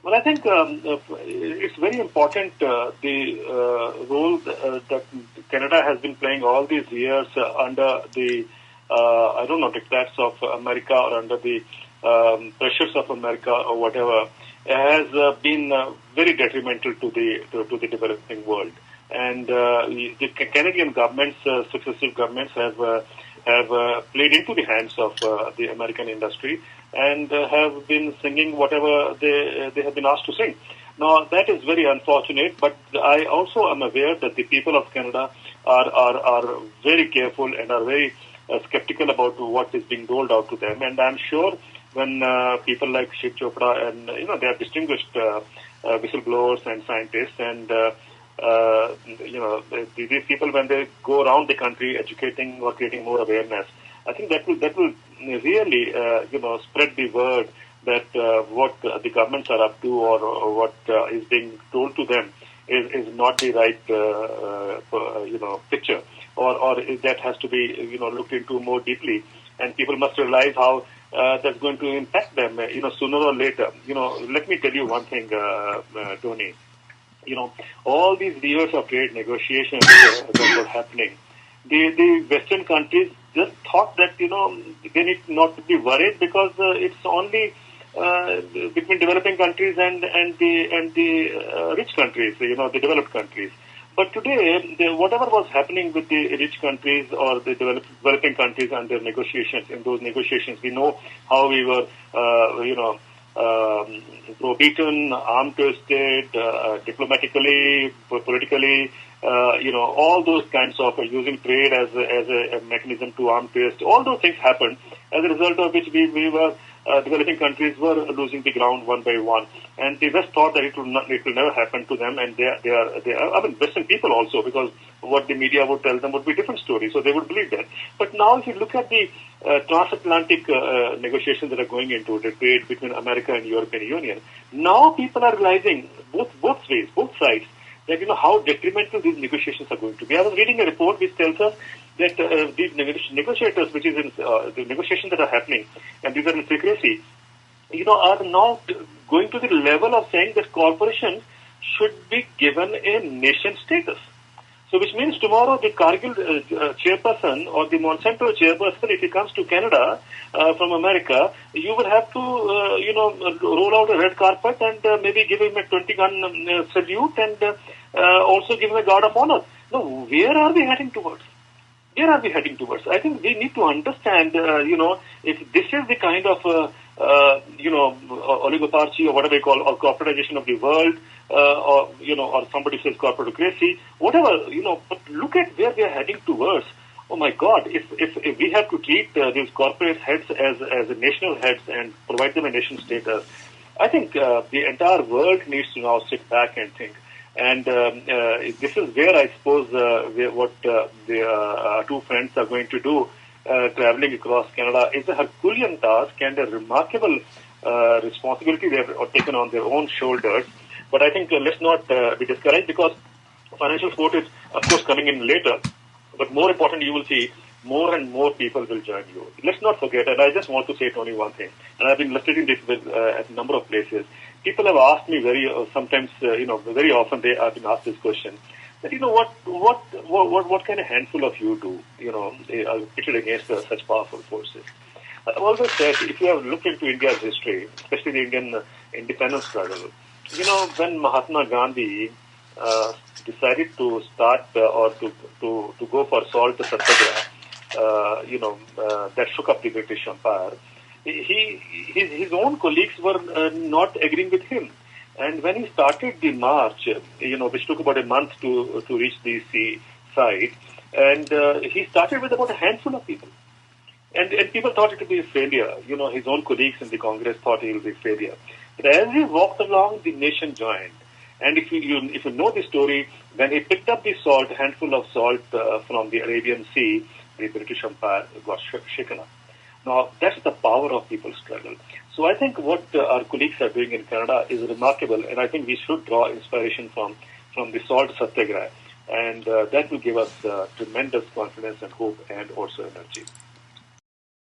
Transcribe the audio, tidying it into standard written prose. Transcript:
Well, I think it's very important the role that Canada has been playing all these years under the I don't know, diktats of America or under the pressures of America or whatever, has been very detrimental to the developing world. And the Canadian governments, successive governments, have played into the hands of the American industry and have been singing whatever they have been asked to sing. Now, that is very unfortunate, but I also am aware that the people of Canada are very careful and are very skeptical about what is being doled out to them. And I'm sure when people like Shiv Chopra and, they are distinguished whistleblowers and scientists and, these people, when they go around the country educating or creating more awareness, I think that will really, spread the word that what the governments are up to or what is being told to them is not the right, picture, or that has to be, looked into more deeply, and people must realize how that's going to impact them, sooner or later. Let me tell you one thing, Tony. All these years of trade negotiations that were happening, the Western countries just thought that, they need not to be worried because it's only between developing countries and the rich countries, the developed countries. But today, whatever was happening with the rich countries or the developing countries and their negotiations, in those negotiations, we know how we were, beaten, arm twisted, diplomatically, politically, all those kinds of using trade as a mechanism to arm twist. All those things happened, as a result of which we were developing countries were losing the ground one by one, and the West thought that it will never happen to them, and they are I mean, Western people also, because what the media would tell them would be a different story, so they would believe that. But now, if you look at the transatlantic negotiations that are going into the trade between America and European Union, now people are realizing both ways, both sides, that how detrimental these negotiations are going to be. I was reading a report which tells us that these negotiators, which is in the negotiations that are happening, and these are in secrecy, are now going to the level of saying that corporations should be given a nation status. So, which means tomorrow the Cargill chairperson or the Monsanto chairperson, if he comes to Canada from America, you will have to, roll out a red carpet and maybe give him a 20-gun salute and also give him a guard of honor. Now, where are we heading towards? Where are we heading towards? I think we need to understand, if this is the kind of, oligoparchy or whatever they call, or corporatization of the world, or somebody says corporatocracy, whatever, but look at where we are heading towards. Oh my God, if we have to treat these corporate heads as national heads and provide them a nation status, I think the entire world needs to now sit back and think. And this is where I suppose what the two friends are going to do, traveling across Canada, is a Herculean task and a remarkable responsibility they have taken on their own shoulders. But I think let's not be discouraged, because financial support is, of course, coming in later. But more important, you will see more and more people will join you. Let's not forget, and I just want to say only one thing, and I've been illustrating this at a number of places. People have asked me very often I've been asked this question, that what kind of handful of you do, pitted against such powerful forces. I've always said, if you have looked into India's history, especially the Indian independence struggle, when Mahatma Gandhi decided to start or to go for salt satyagraha, that shook up the British Empire, his own colleagues were not agreeing with him. And when he started the march, which took about a month to reach the sea side, and he started with about a handful of people. And people thought it would be a failure. His own colleagues in the Congress thought it would be a failure. But as he walked along, the nation joined. And if you know the story, when he picked up the salt, a handful of salt from the Arabian Sea, the British Empire got shaken up. Now, that's the power of people's struggle. So I think what our colleagues are doing in Canada is remarkable, and I think we should draw inspiration from the salt satyagraha. And that will give us tremendous confidence and hope and also energy.